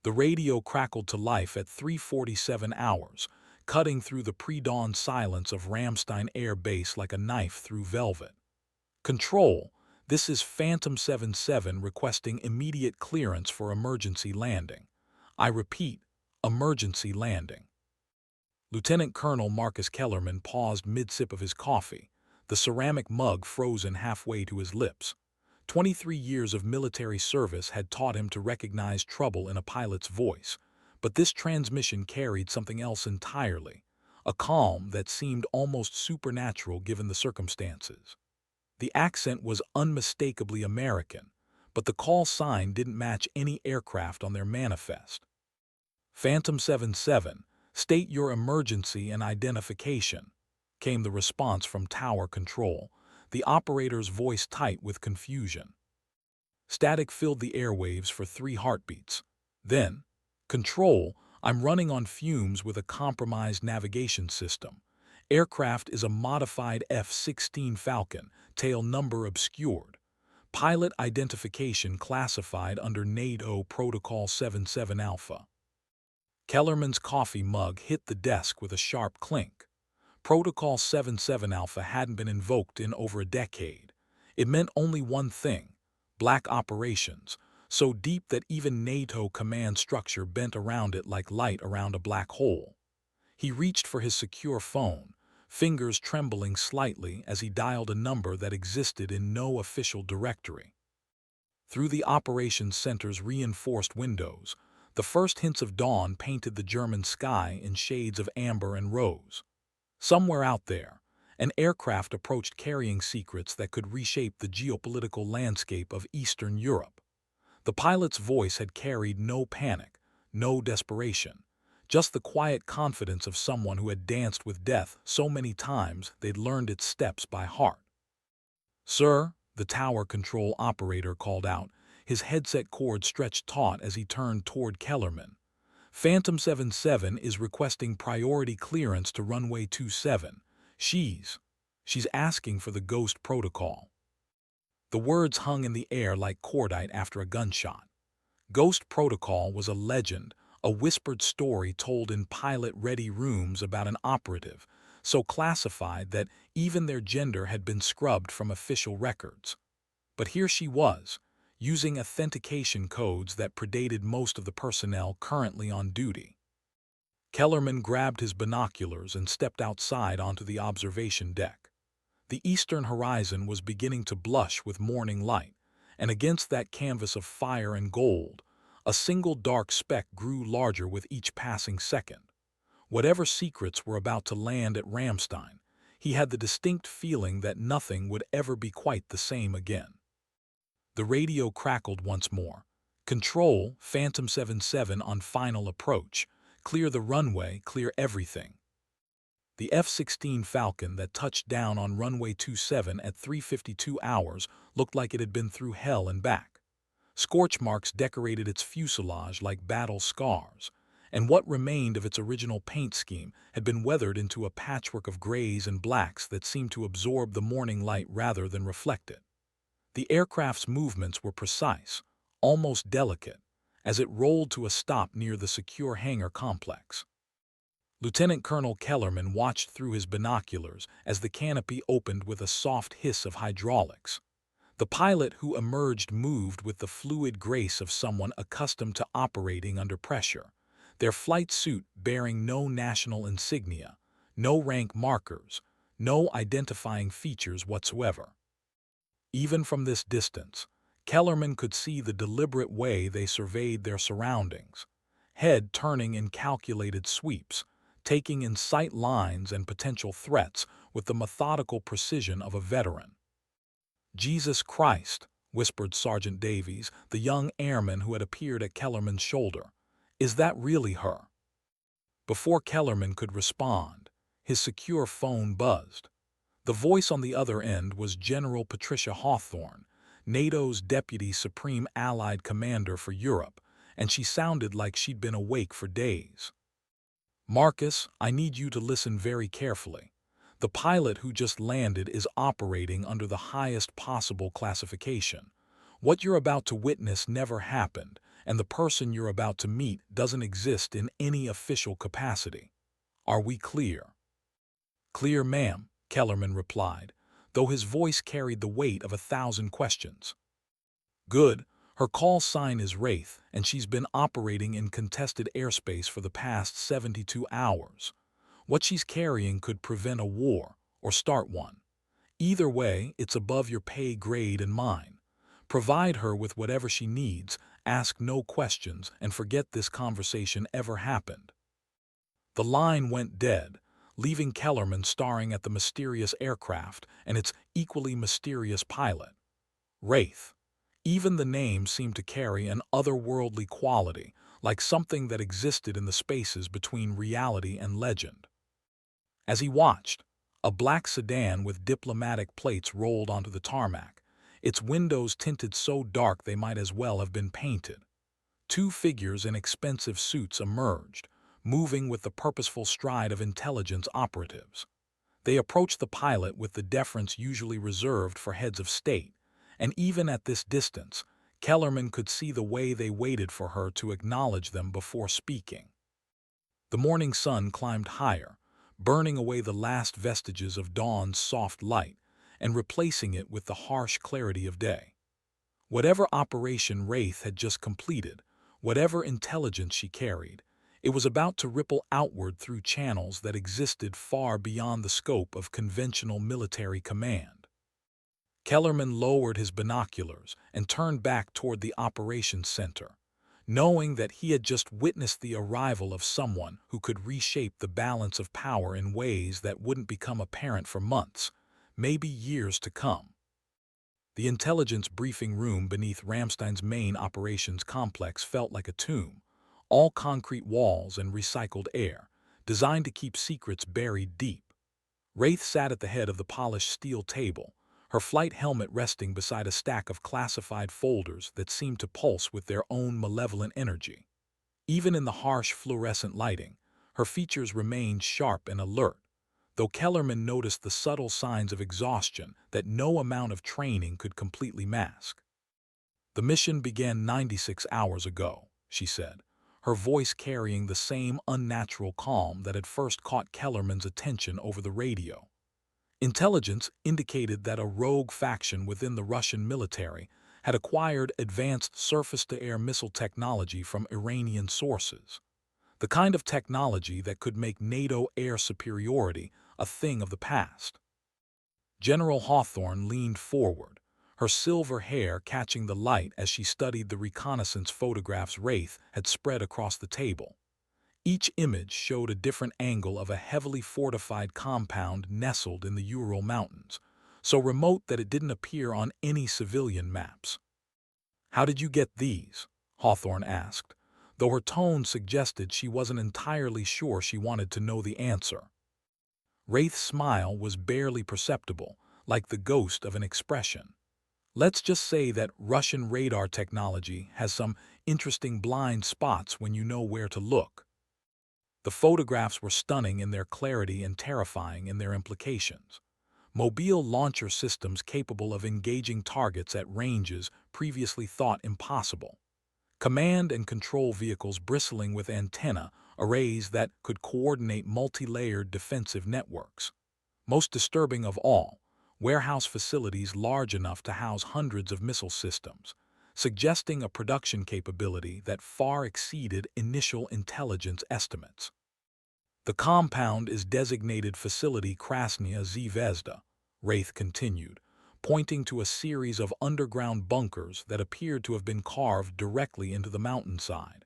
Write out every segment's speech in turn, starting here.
The radio crackled to life at 3:47 hours, cutting through the pre-dawn silence of Ramstein Air Base like a knife through velvet. Control, this is Phantom 77 requesting immediate clearance for emergency landing. I repeat, emergency landing. Lieutenant Colonel Marcus Kellerman paused mid-sip of his coffee, the ceramic mug frozen halfway to his lips. 23 years of military service had taught him to recognize trouble in a pilot's voice, but this transmission carried something else entirely, a calm that seemed almost supernatural given the circumstances. The accent was unmistakably American, but the call sign didn't match any aircraft on their manifest. Phantom 77, state your emergency and identification, came the response from tower control, the operator's voice tight with confusion. Static filled the airwaves for 3 heartbeats. Then, control, I'm running on fumes with a compromised navigation system. Aircraft is a modified F-16 Falcon, tail number obscured. Pilot identification classified under NATO Protocol 77 Alpha. Kellerman's coffee mug hit the desk with a sharp clink. Protocol 77 Alpha hadn't been invoked in over a decade. It meant only one thing: black operations, so deep that even NATO command structure bent around it like light around a black hole. He reached for his secure phone, fingers trembling slightly as he dialed a number that existed in no official directory. Through the operations center's reinforced windows, the first hints of dawn painted the German sky in shades of amber and rose. Somewhere out there, an aircraft approached carrying secrets that could reshape the geopolitical landscape of Eastern Europe. The pilot's voice had carried no panic, no desperation, just the quiet confidence of someone who had danced with death so many times they'd learned its steps by heart. "Sir," the tower control operator called out, his headset cord stretched taut as he turned toward Kellerman. "Phantom 77 is requesting priority clearance to runway 27. She's asking for the Ghost Protocol." The words hung in the air like cordite after a gunshot. Ghost Protocol was a legend, a whispered story told in pilot-ready rooms about an operative, so classified that even their gender had been scrubbed from official records. But here she was, using authentication codes that predated most of the personnel currently on duty. Kellerman grabbed his binoculars and stepped outside onto the observation deck. The eastern horizon was beginning to blush with morning light, and against that canvas of fire and gold, a single dark speck grew larger with each passing second. Whatever secrets were about to land at Ramstein, he had the distinct feeling that nothing would ever be quite the same again. The radio crackled once more. "Control, Phantom 77 on final approach. Clear the runway, clear everything." The F-16 Falcon that touched down on runway 27 at 3:52 hours looked like it had been through hell and back. Scorch marks decorated its fuselage like battle scars, and what remained of its original paint scheme had been weathered into a patchwork of grays and blacks that seemed to absorb the morning light rather than reflect it. The aircraft's movements were precise, almost delicate, as it rolled to a stop near the secure hangar complex. Lieutenant Colonel Kellerman watched through his binoculars as the canopy opened with a soft hiss of hydraulics. The pilot who emerged moved with the fluid grace of someone accustomed to operating under pressure, their flight suit bearing no national insignia, no rank markers, no identifying features whatsoever. Even from this distance, Kellerman could see the deliberate way they surveyed their surroundings, head turning in calculated sweeps, taking in sight lines and potential threats with the methodical precision of a veteran. "Jesus Christ," whispered Sergeant Davies, the young airman who had appeared at Kellerman's shoulder. "Is that really her?" Before Kellerman could respond, his secure phone buzzed. The voice on the other end was General Patricia Hawthorne, NATO's Deputy Supreme Allied Commander for Europe, and she sounded like she'd been awake for days. "Marcus, I need you to listen very carefully. The pilot who just landed is operating under the highest possible classification. What you're about to witness never happened, and the person you're about to meet doesn't exist in any official capacity. Are we clear?" "Clear, ma'am," Kellerman replied, though his voice carried the weight of 1,000 questions. "Good. Her call sign is Wraith, and she's been operating in contested airspace for the past 72 hours. What she's carrying could prevent a war or start one. Either way, it's above your pay grade and mine. Provide her with whatever she needs, ask no questions, and forget this conversation ever happened." The line went dead, leaving Kellerman staring at the mysterious aircraft and its equally mysterious pilot. Wraith. Even the name seemed to carry an otherworldly quality, like something that existed in the spaces between reality and legend. As he watched, a black sedan with diplomatic plates rolled onto the tarmac, its windows tinted so dark they might as well have been painted. Two figures in expensive suits emerged, moving with the purposeful stride of intelligence operatives. They approached the pilot with the deference usually reserved for heads of state, and even at this distance, Kellerman could see the way they waited for her to acknowledge them before speaking. The morning sun climbed higher, burning away the last vestiges of dawn's soft light and replacing it with the harsh clarity of day. Whatever operation Wraith had just completed, whatever intelligence she carried, it was about to ripple outward through channels that existed far beyond the scope of conventional military command. Kellerman lowered his binoculars and turned back toward the operations center, knowing that he had just witnessed the arrival of someone who could reshape the balance of power in ways that wouldn't become apparent for months, maybe years to come. The intelligence briefing room beneath Ramstein's main operations complex felt like a tomb, all concrete walls and recycled air, designed to keep secrets buried deep. Wraith sat at the head of the polished steel table, her flight helmet resting beside a stack of classified folders that seemed to pulse with their own malevolent energy. Even in the harsh fluorescent lighting, her features remained sharp and alert, though Kellerman noticed the subtle signs of exhaustion that no amount of training could completely mask. "The mission began 96 hours ago," she said, her voice carrying the same unnatural calm that had first caught Kellerman's attention over the radio. Intelligence indicated that a rogue faction within the Russian military had acquired advanced surface-to-air missile technology from Iranian sources, the kind of technology that could make NATO air superiority a thing of the past. General Hawthorne leaned forward, her silver hair catching the light as she studied the reconnaissance photographs Wraith had spread across the table. Each image showed a different angle of a heavily fortified compound nestled in the Ural Mountains, so remote that it didn't appear on any civilian maps. "How did you get these?" Hawthorne asked, though her tone suggested she wasn't entirely sure she wanted to know the answer. Wraith's smile was barely perceptible, like the ghost of an expression. "Let's just say that Russian radar technology has some interesting blind spots when you know where to look." The photographs were stunning in their clarity and terrifying in their implications. Mobile launcher systems capable of engaging targets at ranges previously thought impossible. Command and control vehicles bristling with antenna arrays that could coordinate multi-layered defensive networks. Most disturbing of all, warehouse facilities large enough to house hundreds of missile systems, suggesting a production capability that far exceeded initial intelligence estimates. "The compound is designated Facility Krasnaya Zvezda," Wraith continued, pointing to a series of underground bunkers that appeared to have been carved directly into the mountainside.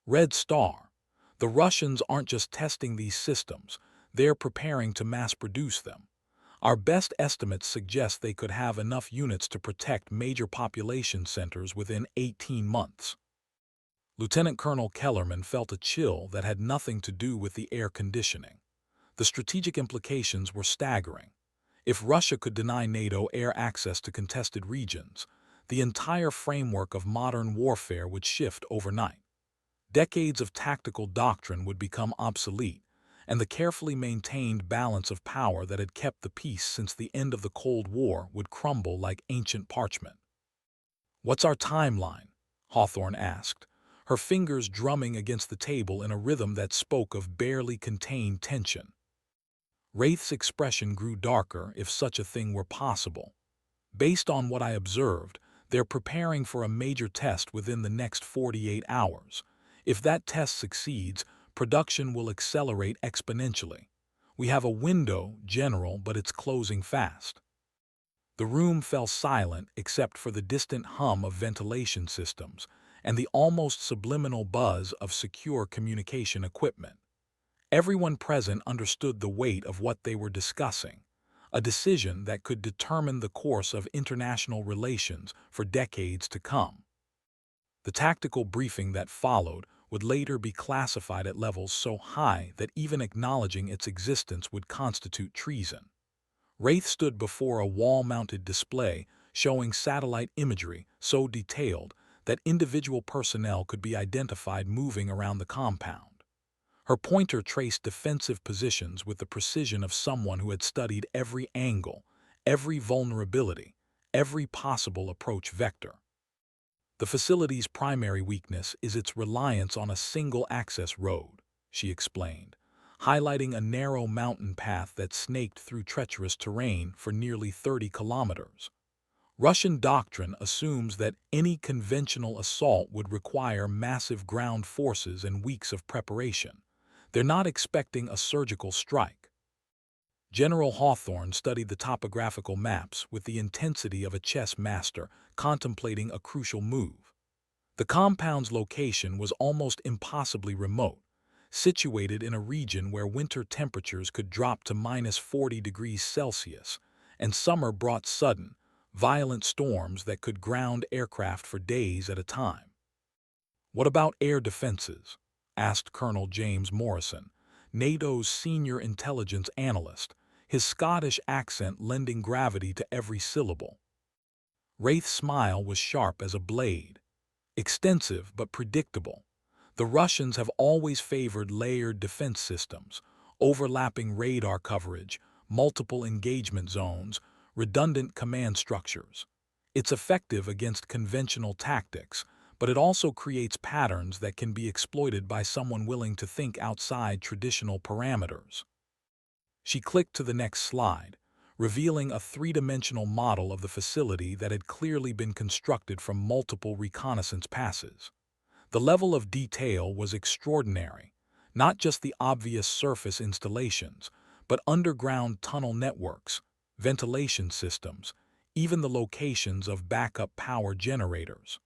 "Red Star. The Russians aren't just testing these systems, they're preparing to mass-produce them. Our best estimates suggest they could have enough units to protect major population centers within 18 months. Lieutenant Colonel Kellerman felt a chill that had nothing to do with the air conditioning. The strategic implications were staggering. If Russia could deny NATO air access to contested regions, the entire framework of modern warfare would shift overnight. Decades of tactical doctrine would become obsolete, and the carefully maintained balance of power that had kept the peace since the end of the Cold War would crumble like ancient parchment. "What's our timeline?" Hawthorne asked, her fingers drumming against the table in a rhythm that spoke of barely contained tension. Wraith's expression grew darker, if such a thing were possible. Based on what I observed, they're preparing for a major test within the next 48 hours. If that test succeeds, production will accelerate exponentially. We have a window, General, but it's closing fast. The room fell silent except for the distant hum of ventilation systems and the almost subliminal buzz of secure communication equipment. Everyone present understood the weight of what they were discussing, a decision that could determine the course of international relations for decades to come. The tactical briefing that followed would later be classified at levels so high that even acknowledging its existence would constitute treason. Wraith stood before a wall-mounted display showing satellite imagery so detailed that individual personnel could be identified moving around the compound. Her pointer traced defensive positions with the precision of someone who had studied every angle, every vulnerability, every possible approach vector. The facility's primary weakness is its reliance on a single access road, she explained, highlighting a narrow mountain path that snaked through treacherous terrain for nearly 30 kilometers. Russian doctrine assumes that any conventional assault would require massive ground forces and weeks of preparation. They're not expecting a surgical strike. General Hawthorne studied the topographical maps with the intensity of a chess master contemplating a crucial move. The compound's location was almost impossibly remote, situated in a region where winter temperatures could drop to -40 degrees Celsius, and summer brought sudden, violent storms that could ground aircraft for days at a time. "What about air defenses?" asked Colonel James Morrison, NATO's senior intelligence analyst, his Scottish accent lending gravity to every syllable. Wraith's smile was sharp as a blade. Extensive but predictable. The Russians have always favored layered defense systems, overlapping radar coverage, multiple engagement zones, redundant command structures. It's effective against conventional tactics, but it also creates patterns that can be exploited by someone willing to think outside traditional parameters. She clicked to the next slide, revealing a three-dimensional model of the facility that had clearly been constructed from multiple reconnaissance passes. The level of detail was extraordinary, not just the obvious surface installations, but underground tunnel networks, ventilation systems, even the locations of backup power generators.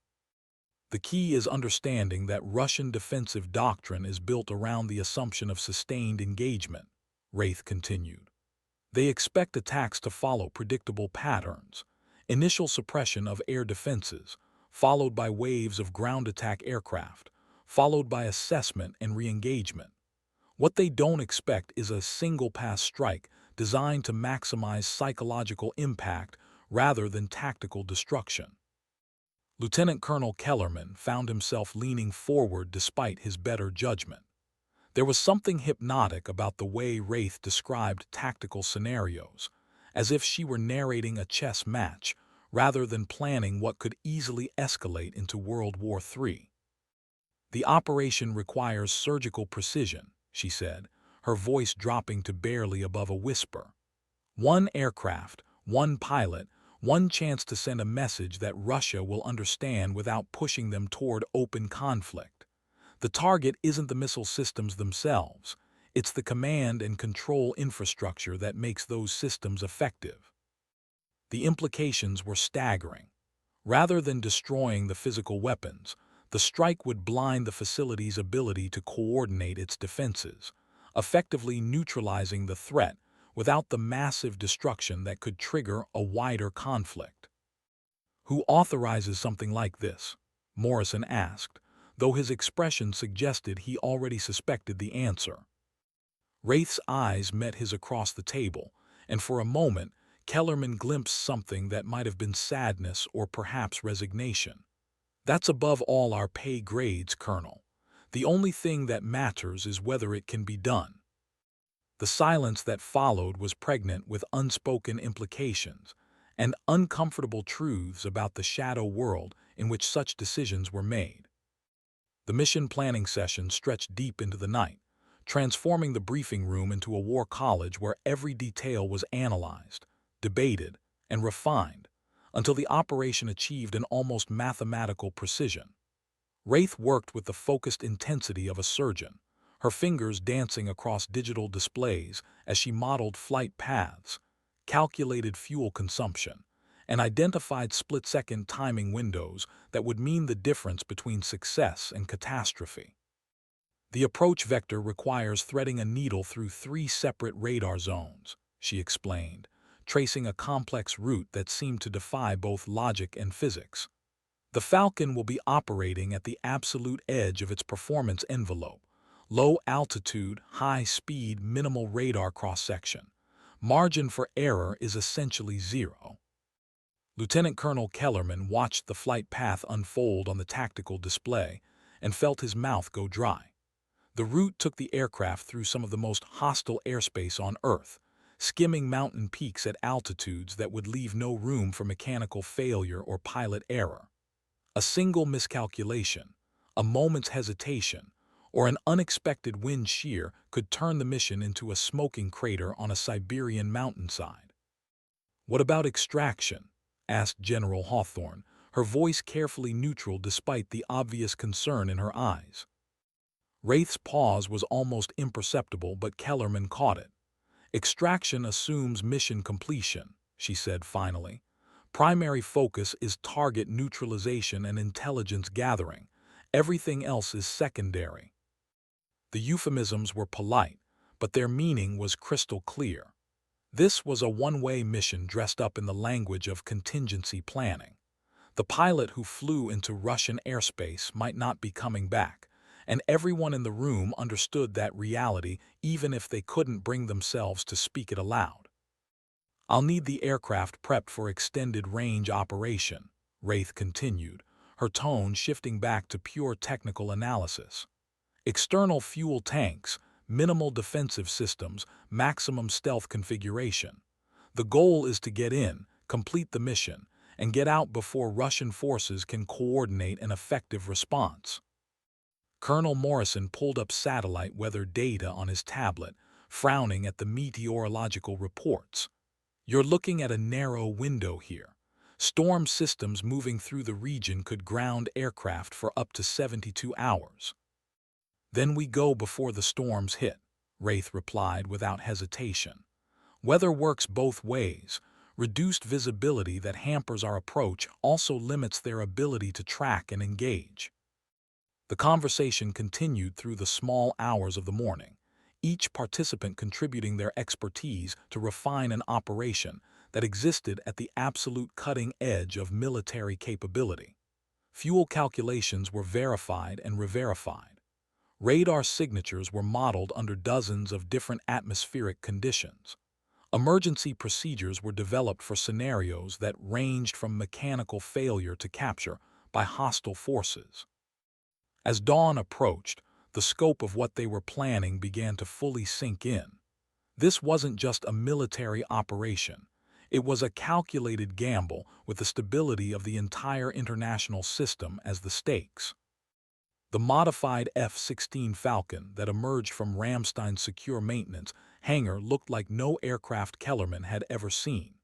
The key is understanding that Russian defensive doctrine is built around the assumption of sustained engagement, Wraith continued. They expect attacks to follow predictable patterns, initial suppression of air defenses, followed by waves of ground attack aircraft, followed by assessment and re-engagement. What they don't expect is a single-pass strike designed to maximize psychological impact rather than tactical destruction. Lieutenant Colonel Kellerman found himself leaning forward despite his better judgment. There was something hypnotic about the way Wraith described tactical scenarios, as if she were narrating a chess match rather than planning what could easily escalate into World War III. "The operation requires surgical precision," she said, her voice dropping to barely above a whisper. "One aircraft, one pilot, one chance to send a message that Russia will understand without pushing them toward open conflict. The target isn't the missile systems themselves, it's the command and control infrastructure that makes those systems effective." The implications were staggering. Rather than destroying the physical weapons, the strike would blind the facility's ability to coordinate its defenses, effectively neutralizing the threat without the massive destruction that could trigger a wider conflict. "Who authorizes something like this?" Morrison asked, though his expression suggested he already suspected the answer. Wraith's eyes met his across the table, and for a moment Kellerman glimpsed something that might have been sadness or perhaps resignation. "That's above all our pay grades, Colonel. The only thing that matters is whether it can be done." The silence that followed was pregnant with unspoken implications and uncomfortable truths about the shadow world in which such decisions were made. The mission planning session stretched deep into the night, transforming the briefing room into a war college where every detail was analyzed, debated, and refined until the operation achieved an almost mathematical precision. Wraith worked with the focused intensity of a surgeon, her fingers dancing across digital displays as she modeled flight paths, calculated fuel consumption, and identified split-second timing windows that would mean the difference between success and catastrophe. The approach vector requires threading a needle through 3 separate radar zones, she explained, tracing a complex route that seemed to defy both logic and physics. The Falcon will be operating at the absolute edge of its performance envelope, low altitude, high speed, minimal radar cross-section. Margin for error is essentially zero. Lieutenant Colonel Kellerman watched the flight path unfold on the tactical display and felt his mouth go dry. The route took the aircraft through some of the most hostile airspace on Earth, skimming mountain peaks at altitudes that would leave no room for mechanical failure or pilot error. A single miscalculation, a moment's hesitation, or an unexpected wind shear could turn the mission into a smoking crater on a Siberian mountainside. "What about extraction?" asked General Hawthorne, her voice carefully neutral despite the obvious concern in her eyes. Wraith's pause was almost imperceptible, but Kellerman caught it. "Extraction assumes mission completion," she said finally. "Primary focus is target neutralization and intelligence gathering. Everything else is secondary." The euphemisms were polite, but their meaning was crystal clear. This was a one-way mission dressed up in the language of contingency planning. The pilot who flew into Russian airspace might not be coming back, and everyone in the room understood that reality even if they couldn't bring themselves to speak it aloud. "I'll need the aircraft prepped for extended range operation," Wraith continued, her tone shifting back to pure technical analysis. "External fuel tanks, minimal defensive systems, maximum stealth configuration. The goal is to get in, complete the mission, and get out before Russian forces can coordinate an effective response." Colonel Morrison pulled up satellite weather data on his tablet, frowning at the meteorological reports. "You're looking at a narrow window here. Storm systems moving through the region could ground aircraft for up to 72 hours. "Then we go before the storms hit," Wraith replied without hesitation. "Weather works both ways. Reduced visibility that hampers our approach also limits their ability to track and engage." The conversation continued through the small hours of the morning, each participant contributing their expertise to refine an operation that existed at the absolute cutting edge of military capability. Fuel calculations were verified and re-verified. Radar signatures were modeled under dozens of different atmospheric conditions. Emergency procedures were developed for scenarios that ranged from mechanical failure to capture by hostile forces. As dawn approached, the scope of what they were planning began to fully sink in. This wasn't just a military operation. It was a calculated gamble with the stability of the entire international system as the stakes. The modified F-16 Falcon that emerged from Ramstein's secure maintenance hangar looked like no aircraft Kellerman had ever seen.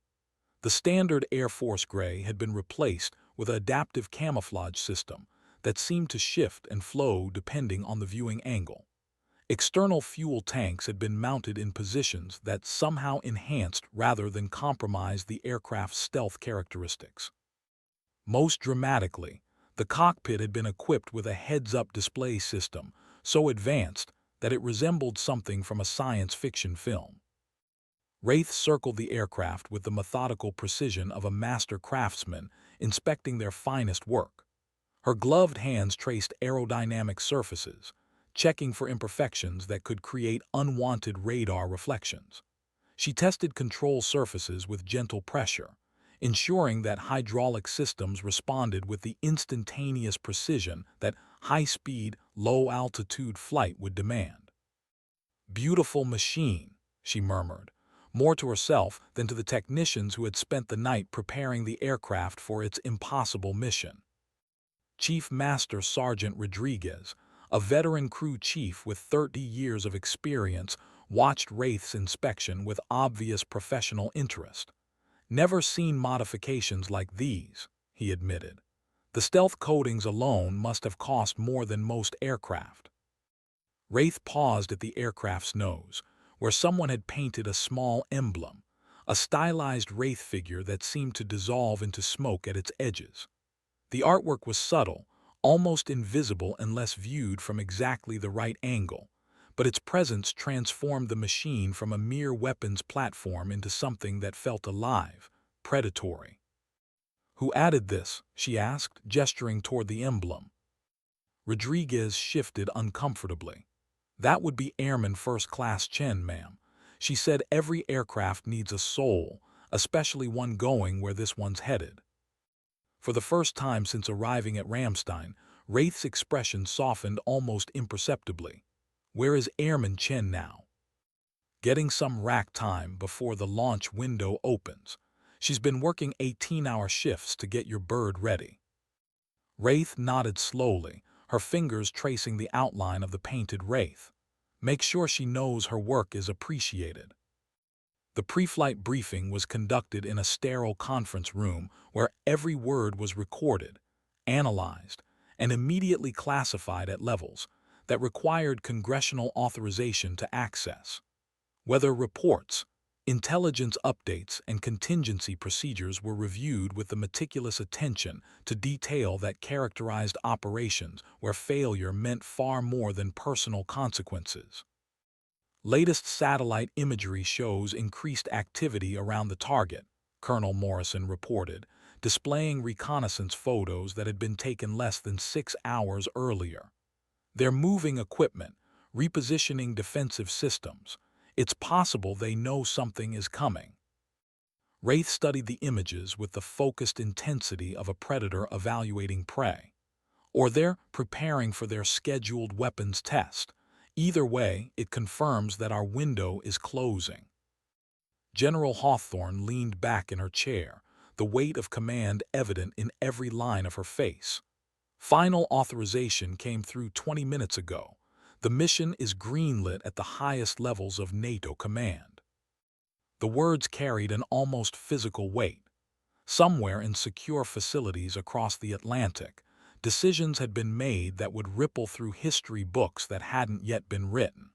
The standard Air Force gray had been replaced with an adaptive camouflage system that seemed to shift and flow depending on the viewing angle. External fuel tanks had been mounted in positions that somehow enhanced rather than compromised the aircraft's stealth characteristics. Most dramatically, the cockpit had been equipped with a heads-up display system so advanced that it resembled something from a science fiction film. Wraith circled the aircraft with the methodical precision of a master craftsman inspecting their finest work. Her gloved hands traced aerodynamic surfaces, checking for imperfections that could create unwanted radar reflections. She tested control surfaces with gentle pressure, ensuring that hydraulic systems responded with the instantaneous precision that high-speed, low-altitude flight would demand. "Beautiful machine," she murmured, more to herself than to the technicians who had spent the night preparing the aircraft for its impossible mission. Chief Master Sergeant Rodriguez, a veteran crew chief with 30 years of experience, watched Wraith's inspection with obvious professional interest. "Never seen modifications like these," he admitted. "The stealth coatings alone must have cost more than most aircraft." Wraith paused at the aircraft's nose, where someone had painted a small emblem, a stylized Wraith figure that seemed to dissolve into smoke at its edges. The artwork was subtle, almost invisible unless viewed from exactly the right angle, but its presence transformed the machine from a mere weapons platform into something that felt alive, predatory. "Who added this?" she asked, gesturing toward the emblem. Rodriguez shifted uncomfortably. "That would be Airman First Class Chen, ma'am. She said every aircraft needs a soul, especially one going where this one's headed." For the first time since arriving at Ramstein, Wraith's expression softened almost imperceptibly. "Where is Airman Chen now?" "Getting some rack time before the launch window opens. She's been working 18-hour shifts to get your bird ready." Wraith nodded slowly, her fingers tracing the outline of the painted wraith. "Make sure she knows her work is appreciated." The pre-flight briefing was conducted in a sterile conference room where every word was recorded, analyzed, and immediately classified at levels that required congressional authorization to access. Weather reports, intelligence updates, and contingency procedures were reviewed with the meticulous attention to detail that characterized operations where failure meant far more than personal consequences. Latest satellite imagery shows increased activity around the target, Colonel Morrison reported, displaying reconnaissance photos that had been taken less than 6 hours earlier. "They're moving equipment, repositioning defensive systems. It's possible they know something is coming." Wraith studied the images with the focused intensity of a predator evaluating prey. "Or they're preparing for their scheduled weapons test. Either way, it confirms that our window is closing." General Hawthorne leaned back in her chair, the weight of command evident in every line of her face. "Final authorization came through 20 minutes ago. The mission is greenlit at the highest levels of NATO command." The words carried an almost physical weight. Somewhere in secure facilities across the Atlantic, decisions had been made that would ripple through history books that hadn't yet been written.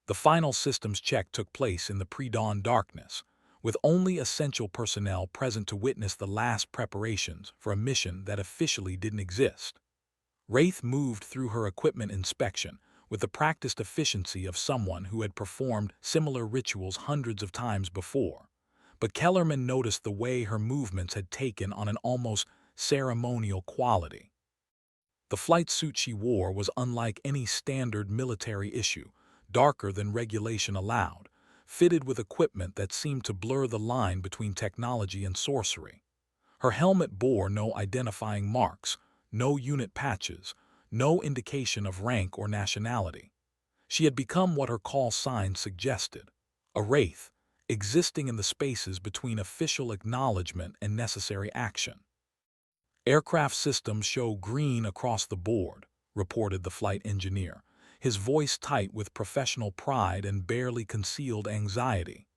The final systems check took place in the pre-dawn darkness, with only essential personnel present to witness the last preparations for a mission that officially didn't exist. Wraith moved through her equipment inspection with the practiced efficiency of someone who had performed similar rituals hundreds of times before. But Kellerman noticed the way her movements had taken on an almost ceremonial quality. The flight suit she wore was unlike any standard military issue, darker than regulation allowed, fitted with equipment that seemed to blur the line between technology and sorcery. Her helmet bore no identifying marks, no unit patches, no indication of rank or nationality. She had become what her call sign suggested, a wraith, existing in the spaces between official acknowledgement and necessary action. "Aircraft systems show green across the board," reported the flight engineer, his voice tight with professional pride and barely concealed anxiety.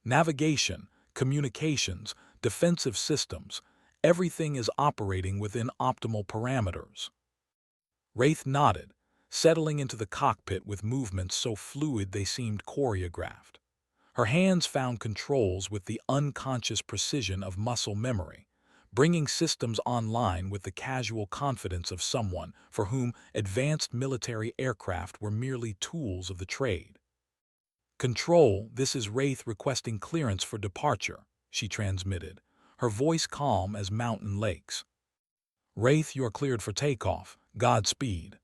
"Navigation, communications, defensive systems, everything is operating within optimal parameters." Wraith nodded, settling into the cockpit with movements so fluid they seemed choreographed. Her hands found controls with the unconscious precision of muscle memory, bringing systems online with the casual confidence of someone for whom advanced military aircraft were merely tools of the trade. "Control, this is Wraith requesting clearance for departure," she transmitted, her voice calm as mountain lakes. "Wraith, you are cleared for takeoff. Godspeed."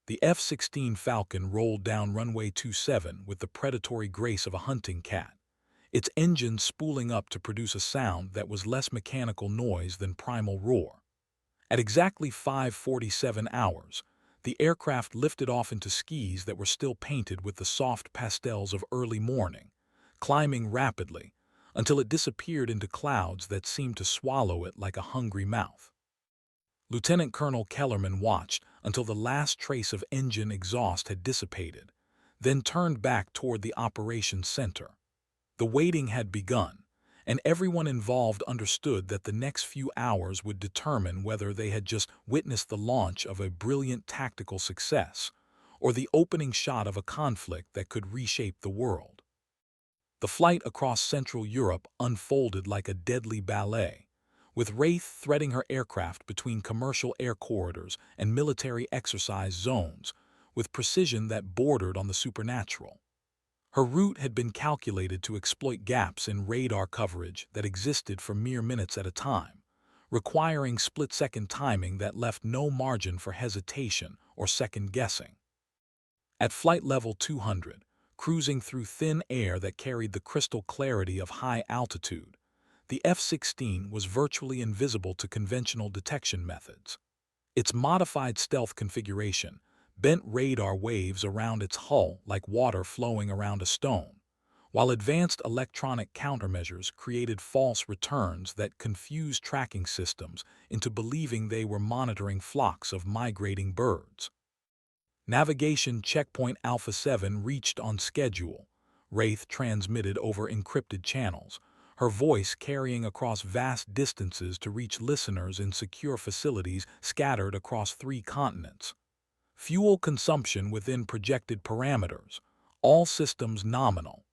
The F-16 Falcon rolled down runway 27 with the predatory grace of a hunting cat, its engine spooling up to produce a sound that was less mechanical noise than primal roar. At exactly 5:47 hours, the aircraft lifted off into skies that were still painted with the soft pastels of early morning, climbing rapidly until it disappeared into clouds that seemed to swallow it like a hungry mouth. Lieutenant Colonel Kellerman watched until the last trace of engine exhaust had dissipated, then turned back toward the operations center. The waiting had begun, and everyone involved understood that the next few hours would determine whether they had just witnessed the launch of a brilliant tactical success or the opening shot of a conflict that could reshape the world. The flight across Central Europe unfolded like a deadly ballet, with Wraith threading her aircraft between commercial air corridors and military exercise zones with precision that bordered on the supernatural. Her route had been calculated to exploit gaps in radar coverage that existed for mere minutes at a time, requiring split-second timing that left no margin for hesitation or second-guessing. At flight level 200, cruising through thin air that carried the crystal clarity of high altitude, the F-16 was virtually invisible to conventional detection methods. Its modified stealth configuration bent radar waves around its hull like water flowing around a stone, while advanced electronic countermeasures created false returns that confused tracking systems into believing they were monitoring flocks of migrating birds. Navigation checkpoint Alpha 7 reached on schedule. Wraith transmitted over encrypted channels, her voice carrying across vast distances to reach listeners in secure facilities scattered across 3 continents. Fuel consumption within projected parameters, all systems nominal.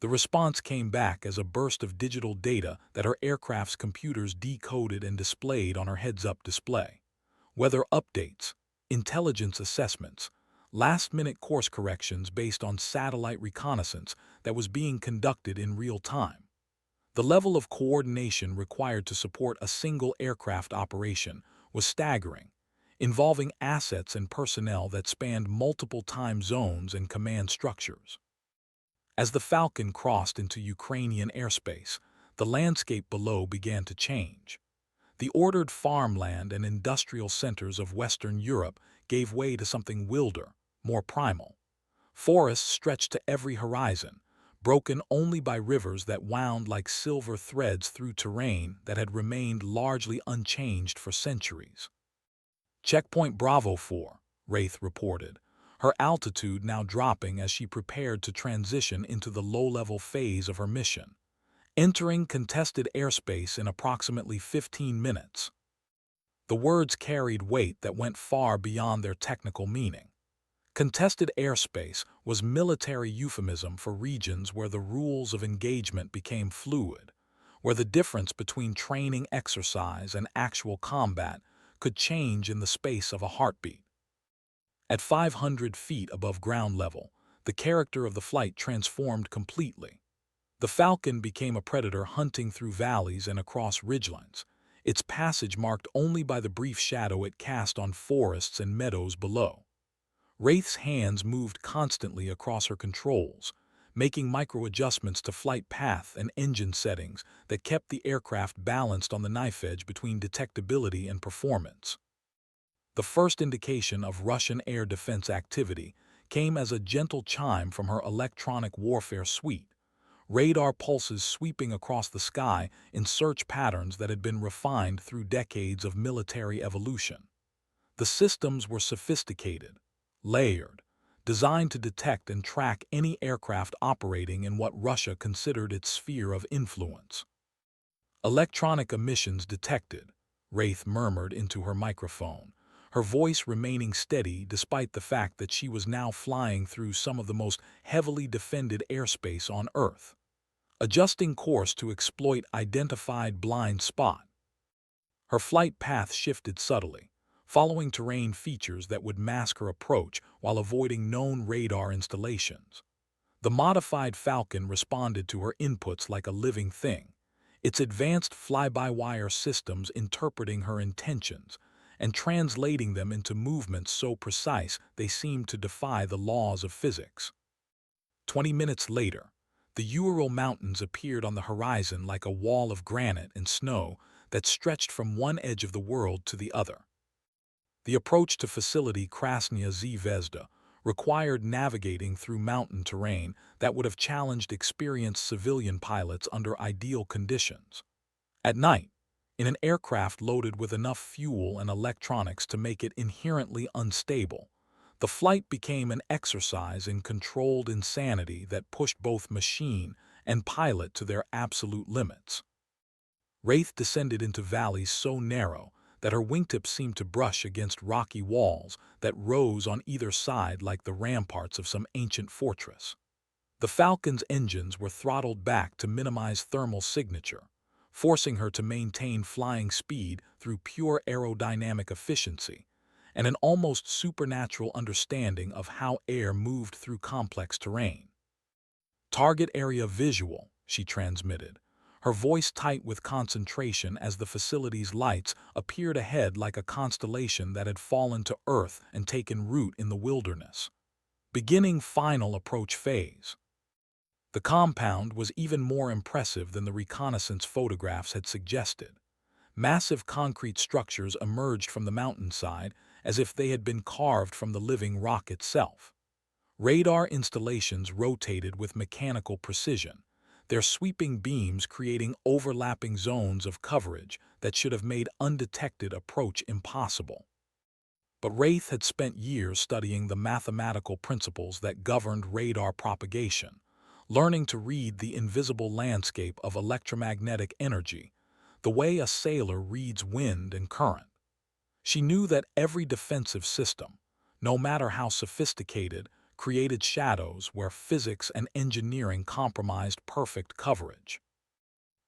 The response came back as a burst of digital data that her aircraft's computers decoded and displayed on her heads-up display. Weather updates, intelligence assessments, last-minute course corrections based on satellite reconnaissance that was being conducted in real time. The level of coordination required to support a single aircraft operation was staggering, involving assets and personnel that spanned multiple time zones and command structures. As the Falcon crossed into Ukrainian airspace, the landscape below began to change. The ordered farmland and industrial centers of Western Europe gave way to something wilder, more primal. Forests stretched to every horizon, broken only by rivers that wound like silver threads through terrain that had remained largely unchanged for centuries. Checkpoint Bravo 4, Wraith reported, her altitude now dropping as she prepared to transition into the low-level phase of her mission, entering contested airspace in approximately 15 minutes. The words carried weight that went far beyond their technical meaning. Contested airspace was military euphemism for regions where the rules of engagement became fluid, where the difference between training exercise and actual combat could change in the space of a heartbeat. At 500 feet above ground level, the character of the flight transformed completely. The Falcon became a predator hunting through valleys and across ridgelines, its passage marked only by the brief shadow it cast on forests and meadows below. Wraith's hands moved constantly across her controls, making micro-adjustments to flight path and engine settings that kept the aircraft balanced on the knife edge between detectability and performance. The first indication of Russian air defense activity came as a gentle chime from her electronic warfare suite, radar pulses sweeping across the sky in search patterns that had been refined through decades of military evolution. The systems were sophisticated, layered, designed to detect and track any aircraft operating in what Russia considered its sphere of influence. Electronic emissions detected, Wraith murmured into her microphone, her voice remaining steady despite the fact that she was now flying through some of the most heavily defended airspace on Earth. Adjusting course to exploit identified blind spot. Her flight path shifted subtly, following terrain features that would mask her approach while avoiding known radar installations. The modified Falcon responded to her inputs like a living thing, its advanced fly-by-wire systems interpreting her intentions and translating them into movements so precise they seemed to defy the laws of physics. 20 minutes later, the Ural Mountains appeared on the horizon like a wall of granite and snow that stretched from one edge of the world to the other. The approach to facility Krasnaya Zvezda required navigating through mountain terrain that would have challenged experienced civilian pilots under ideal conditions. At night, in an aircraft loaded with enough fuel and electronics to make it inherently unstable. The flight became an exercise in controlled insanity that pushed both machine and pilot to their absolute limits. Wraith descended into valleys so narrow that her wingtips seemed to brush against rocky walls that rose on either side like the ramparts of some ancient fortress. The Falcon's engines were throttled back to minimize thermal signature, forcing her to maintain flying speed through pure aerodynamic efficiency and an almost supernatural understanding of how air moved through complex terrain. "Target area visual," she transmitted, her voice tight with concentration as the facility's lights appeared ahead like a constellation that had fallen to Earth and taken root in the wilderness. Beginning final approach phase. The compound was even more impressive than the reconnaissance photographs had suggested. Massive concrete structures emerged from the mountainside as if they had been carved from the living rock itself. Radar installations rotated with mechanical precision, their sweeping beams creating overlapping zones of coverage that should have made undetected approach impossible. But Wraith had spent years studying the mathematical principles that governed radar propagation, learning to read the invisible landscape of electromagnetic energy, the way a sailor reads wind and current. She knew that every defensive system, no matter how sophisticated, created shadows where physics and engineering compromised perfect coverage.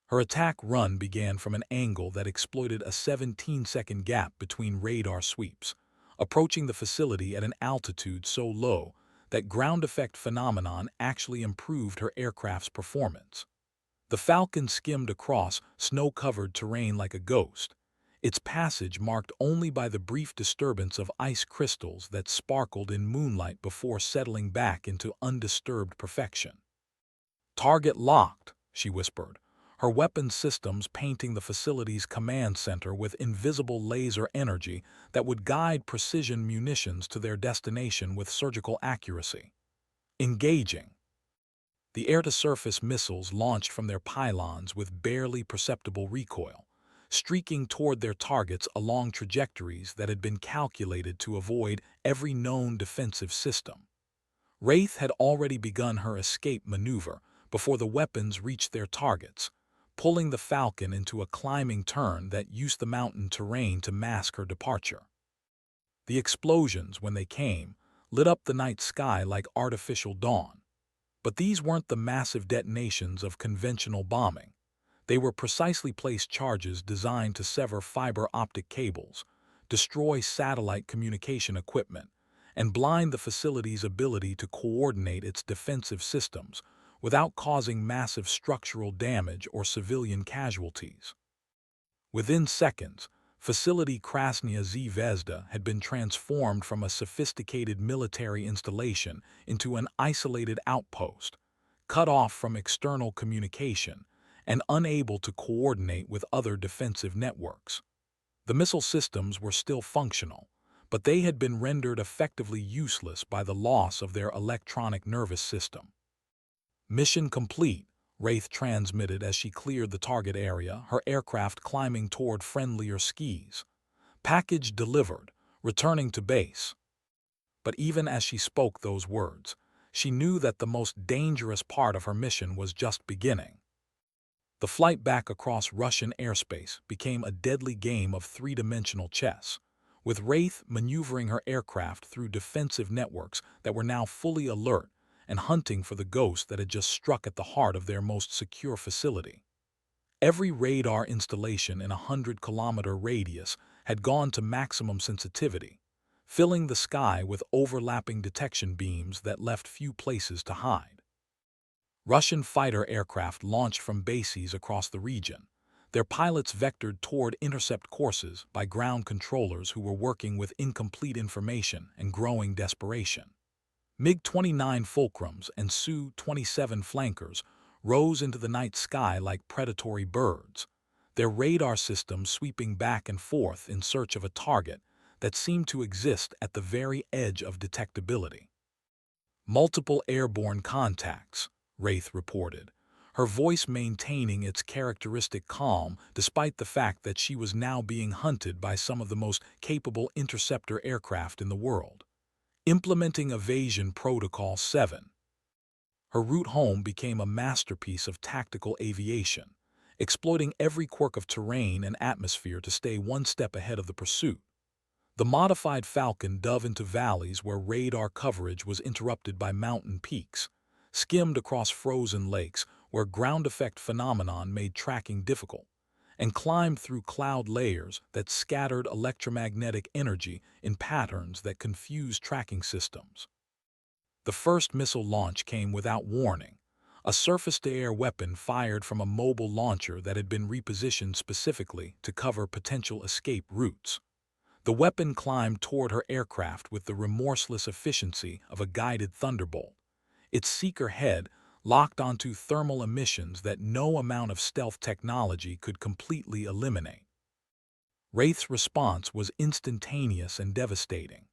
Her attack run began from an angle that exploited a 17-second gap between radar sweeps, approaching the facility at an altitude so low that ground effect phenomenon actually improved her aircraft's performance. The Falcon skimmed across snow-covered terrain like a ghost, its passage marked only by the brief disturbance of ice crystals that sparkled in moonlight before settling back into undisturbed perfection. "Target locked," she whispered, her weapon systems painting the facility's command center with invisible laser energy that would guide precision munitions to their destination with surgical accuracy. Engaging. The air-to-surface missiles launched from their pylons with barely perceptible recoil, streaking toward their targets along trajectories that had been calculated to avoid every known defensive system. Wraith had already begun her escape maneuver before the weapons reached their targets, pulling the Falcon into a climbing turn that used the mountain terrain to mask her departure. The explosions, when they came, lit up the night sky like artificial dawn. But these weren't the massive detonations of conventional bombing. They were precisely placed charges designed to sever fiber optic cables, destroy satellite communication equipment, and blind the facility's ability to coordinate its defensive systems without causing massive structural damage or civilian casualties. Within seconds, facility Krasnaya Zvezda had been transformed from a sophisticated military installation into an isolated outpost, cut off from external communication and unable to coordinate with other defensive networks. The missile systems were still functional, but they had been rendered effectively useless by the loss of their electronic nervous system. "Mission complete," Wraith transmitted as she cleared the target area, her aircraft climbing toward friendlier skies. "Package delivered, returning to base." But even as she spoke those words, she knew that the most dangerous part of her mission was just beginning. The flight back across Russian airspace became a deadly game of three-dimensional chess, with Wraith maneuvering her aircraft through defensive networks that were now fully alert and hunting for the ghost that had just struck at the heart of their most secure facility. Every radar installation in a 100-kilometer radius had gone to maximum sensitivity, filling the sky with overlapping detection beams that left few places to hide. Russian fighter aircraft launched from bases across the region, their pilots vectored toward intercept courses by ground controllers who were working with incomplete information and growing desperation. MiG-29 Fulcrums and Su-27 flankers rose into the night sky like predatory birds, their radar systems sweeping back and forth in search of a target that seemed to exist at the very edge of detectability. "Multiple airborne contacts," Wraith reported, her voice maintaining its characteristic calm despite the fact that she was now being hunted by some of the most capable interceptor aircraft in the world. Implementing Evasion Protocol 7. Her route home became a masterpiece of tactical aviation, exploiting every quirk of terrain and atmosphere to stay one step ahead of the pursuit. The modified Falcon dove into valleys where radar coverage was interrupted by mountain peaks, skimmed across frozen lakes where ground effect phenomenon made tracking difficult, and climbed through cloud layers that scattered electromagnetic energy in patterns that confused tracking systems. The first missile launch came without warning, a surface-to-air weapon fired from a mobile launcher that had been repositioned specifically to cover potential escape routes. The weapon climbed toward her aircraft with the remorseless efficiency of a guided thunderbolt, its seeker head locked onto thermal emissions that no amount of stealth technology could completely eliminate. Wraith's response was instantaneous and devastating.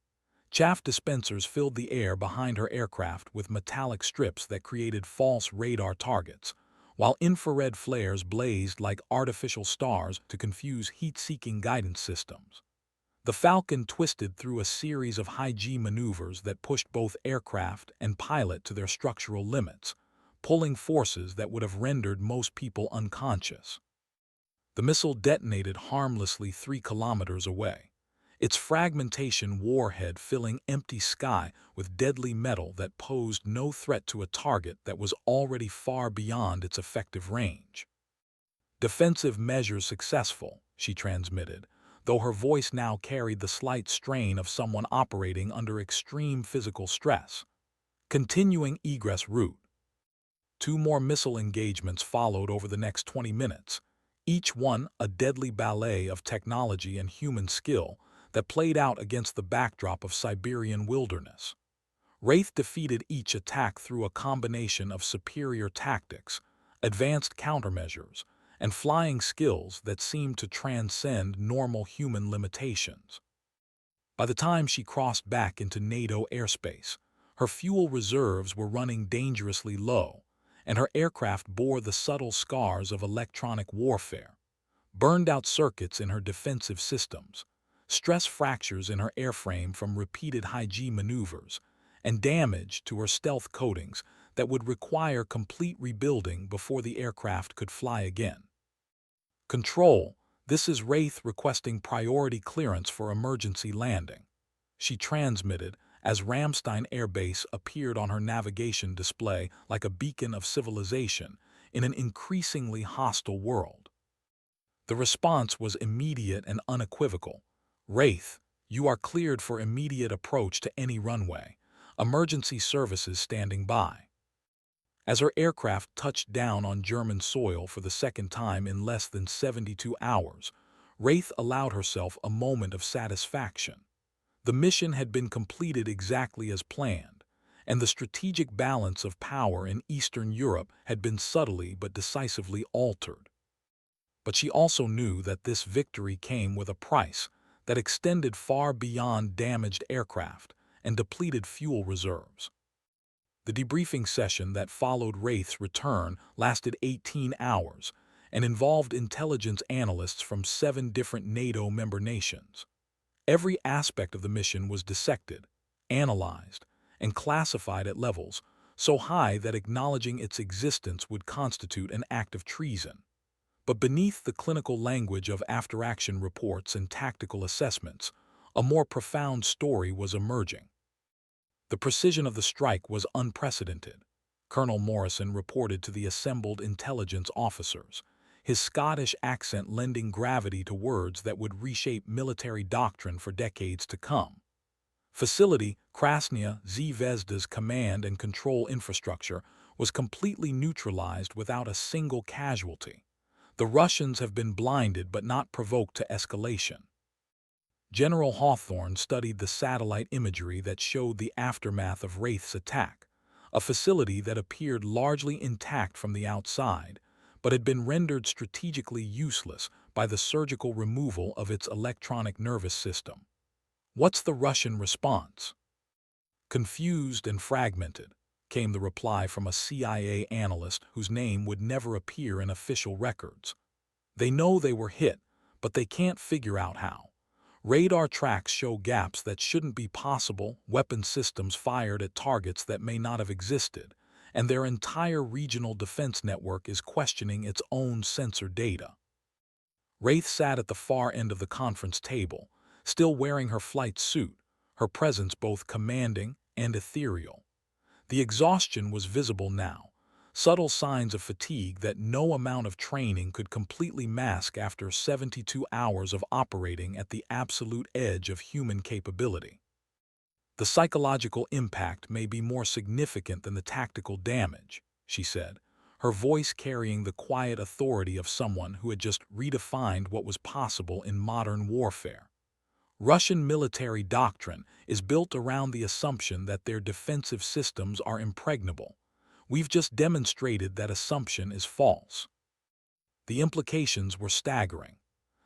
Chaff dispensers filled the air behind her aircraft with metallic strips that created false radar targets, while infrared flares blazed like artificial stars to confuse heat-seeking guidance systems. The Falcon twisted through a series of high-G maneuvers that pushed both aircraft and pilot to their structural limits, pulling forces that would have rendered most people unconscious. The missile detonated harmlessly 3 kilometers away, its fragmentation warhead filling empty sky with deadly metal that posed no threat to a target that was already far beyond its effective range. "Defensive measures successful," she transmitted, though her voice now carried the slight strain of someone operating under extreme physical stress. Continuing egress route. 2 more missile engagements followed over the next 20 minutes, each one a deadly ballet of technology and human skill that played out against the backdrop of Siberian wilderness. Wraith defeated each attack through a combination of superior tactics, advanced countermeasures, and flying skills that seemed to transcend normal human limitations. By the time she crossed back into NATO airspace, her fuel reserves were running dangerously low, and her aircraft bore the subtle scars of electronic warfare: burned-out circuits in her defensive systems, stress fractures in her airframe from repeated high-G maneuvers, and damage to her stealth coatings that would require complete rebuilding before the aircraft could fly again. "Control, this is Wraith requesting priority clearance for emergency landing," she transmitted as Ramstein Air Base appeared on her navigation display like a beacon of civilization in an increasingly hostile world. The response was immediate and unequivocal. "Wraith, you are cleared for immediate approach to any runway. Emergency services standing by." As her aircraft touched down on German soil for the second time in less than 72 hours, Wraith allowed herself a moment of satisfaction. The mission had been completed exactly as planned, and the strategic balance of power in Eastern Europe had been subtly but decisively altered. But she also knew that this victory came with a price that extended far beyond damaged aircraft and depleted fuel reserves. The debriefing session that followed Wraith's return lasted 18 hours and involved intelligence analysts from 7 different NATO member nations. Every aspect of the mission was dissected, analyzed, and classified at levels so high that acknowledging its existence would constitute an act of treason. But beneath the clinical language of after-action reports and tactical assessments, a more profound story was emerging. The precision of the strike was unprecedented, Colonel Morrison reported to the assembled intelligence officers, his Scottish accent lending gravity to words that would reshape military doctrine for decades to come. Facility Krasnaya Zvezda's command and control infrastructure was completely neutralized without a single casualty. The Russians have been blinded but not provoked to escalation. General Hawthorne studied the satellite imagery that showed the aftermath of Wraith's attack, a facility that appeared largely intact from the outside, but had been rendered strategically useless by the surgical removal of its electronic nervous system. What's the Russian response? Confused and fragmented. came the reply from a CIA analyst whose name would never appear in official records. They know they were hit, but they can't figure out how. Radar tracks show gaps that shouldn't be possible, weapon systems fired at targets that may not have existed, and their entire regional defense network is questioning its own sensor data. Wraith sat at the far end of the conference table, still wearing her flight suit, her presence both commanding and ethereal. The exhaustion was visible now, subtle signs of fatigue that no amount of training could completely mask after 72 hours of operating at the absolute edge of human capability. The psychological impact may be more significant than the tactical damage, she said, her voice carrying the quiet authority of someone who had just redefined what was possible in modern warfare. Russian military doctrine is built around the assumption that their defensive systems are impregnable. We've just demonstrated that assumption is false. The implications were staggering.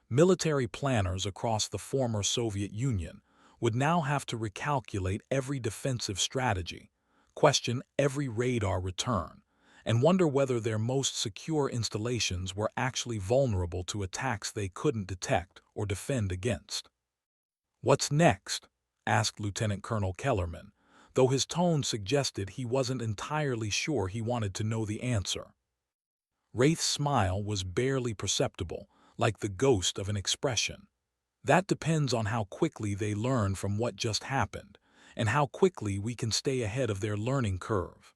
Military planners across the former Soviet Union would now have to recalculate every defensive strategy, question every radar return, and wonder whether their most secure installations were actually vulnerable to attacks they couldn't detect or defend against. "What's next?" asked Lieutenant Colonel Kellerman, though his tone suggested he wasn't entirely sure he wanted to know the answer. Wraith's smile was barely perceptible, like the ghost of an expression. "That depends on how quickly they learn from what just happened, and how quickly we can stay ahead of their learning curve."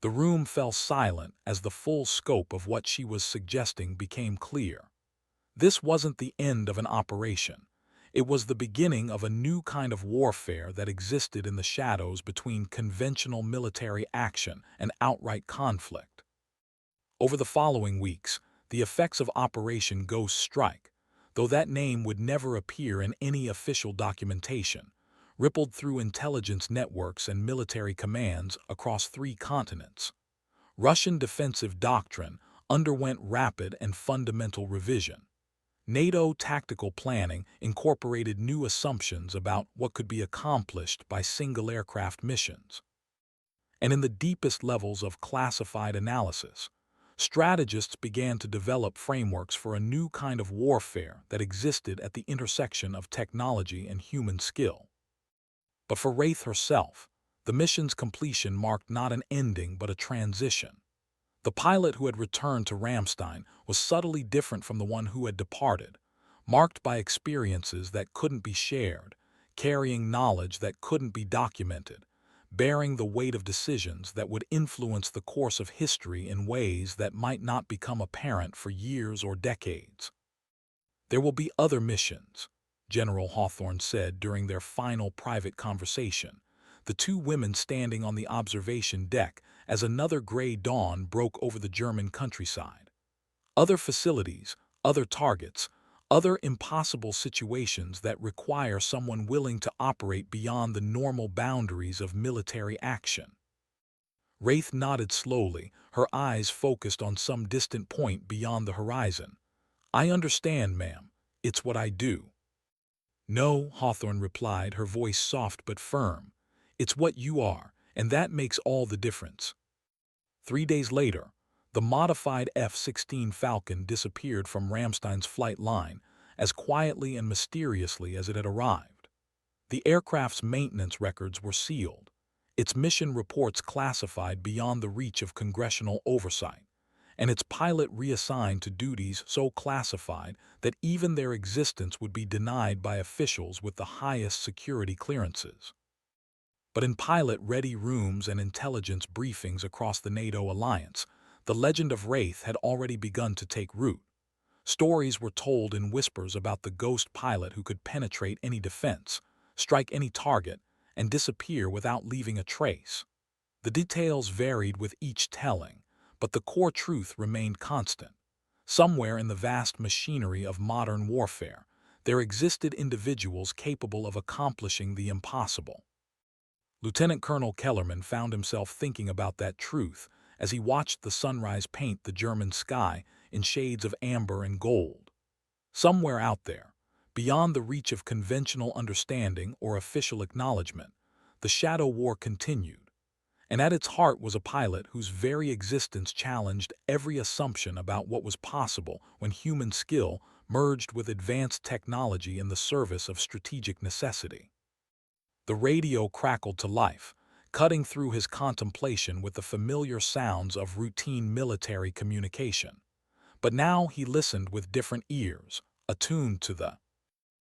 The room fell silent as the full scope of what she was suggesting became clear. This wasn't the end of an operation. It was the beginning of a new kind of warfare that existed in the shadows between conventional military action and outright conflict. Over the following weeks, the effects of Operation Ghost Strike, though that name would never appear in any official documentation, rippled through intelligence networks and military commands across 3 continents. Russian defensive doctrine underwent rapid and fundamental revision. NATO tactical planning incorporated new assumptions about what could be accomplished by single aircraft missions. And in the deepest levels of classified analysis, strategists began to develop frameworks for a new kind of warfare that existed at the intersection of technology and human skill. But for Wraith herself, the mission's completion marked not an ending but a transition. The pilot who had returned to Ramstein was subtly different from the one who had departed, marked by experiences that couldn't be shared, carrying knowledge that couldn't be documented, bearing the weight of decisions that would influence the course of history in ways that might not become apparent for years or decades. "There will be other missions," General Hawthorne said during their final private conversation, the 2 women standing on the observation deck as another gray dawn broke over the German countryside. "Other facilities, other targets, other impossible situations that require someone willing to operate beyond the normal boundaries of military action." Wraith nodded slowly, her eyes focused on some distant point beyond the horizon. "I understand, ma'am. It's what I do." "No," Hawthorne replied, her voice soft but firm. "It's what you are, and that makes all the difference." 3 days later, the modified F-16 Falcon disappeared from Ramstein's flight line as quietly and mysteriously as it had arrived. The aircraft's maintenance records were sealed, its mission reports classified beyond the reach of congressional oversight, and its pilot reassigned to duties so classified that even their existence would be denied by officials with the highest security clearances. But in pilot-ready rooms and intelligence briefings across the NATO alliance, the legend of Wraith had already begun to take root. Stories were told in whispers about the ghost pilot who could penetrate any defense, strike any target, and disappear without leaving a trace. The details varied with each telling, but the core truth remained constant. Somewhere in the vast machinery of modern warfare, there existed individuals capable of accomplishing the impossible. Lieutenant Colonel Kellerman found himself thinking about that truth as he watched the sunrise paint the German sky in shades of amber and gold. Somewhere out there, beyond the reach of conventional understanding or official acknowledgement, the shadow war continued. And at its heart was a pilot whose very existence challenged every assumption about what was possible when human skill merged with advanced technology in the service of strategic necessity. The radio crackled to life, cutting through his contemplation with the familiar sounds of routine military communication. But now he listened with different ears, attuned to the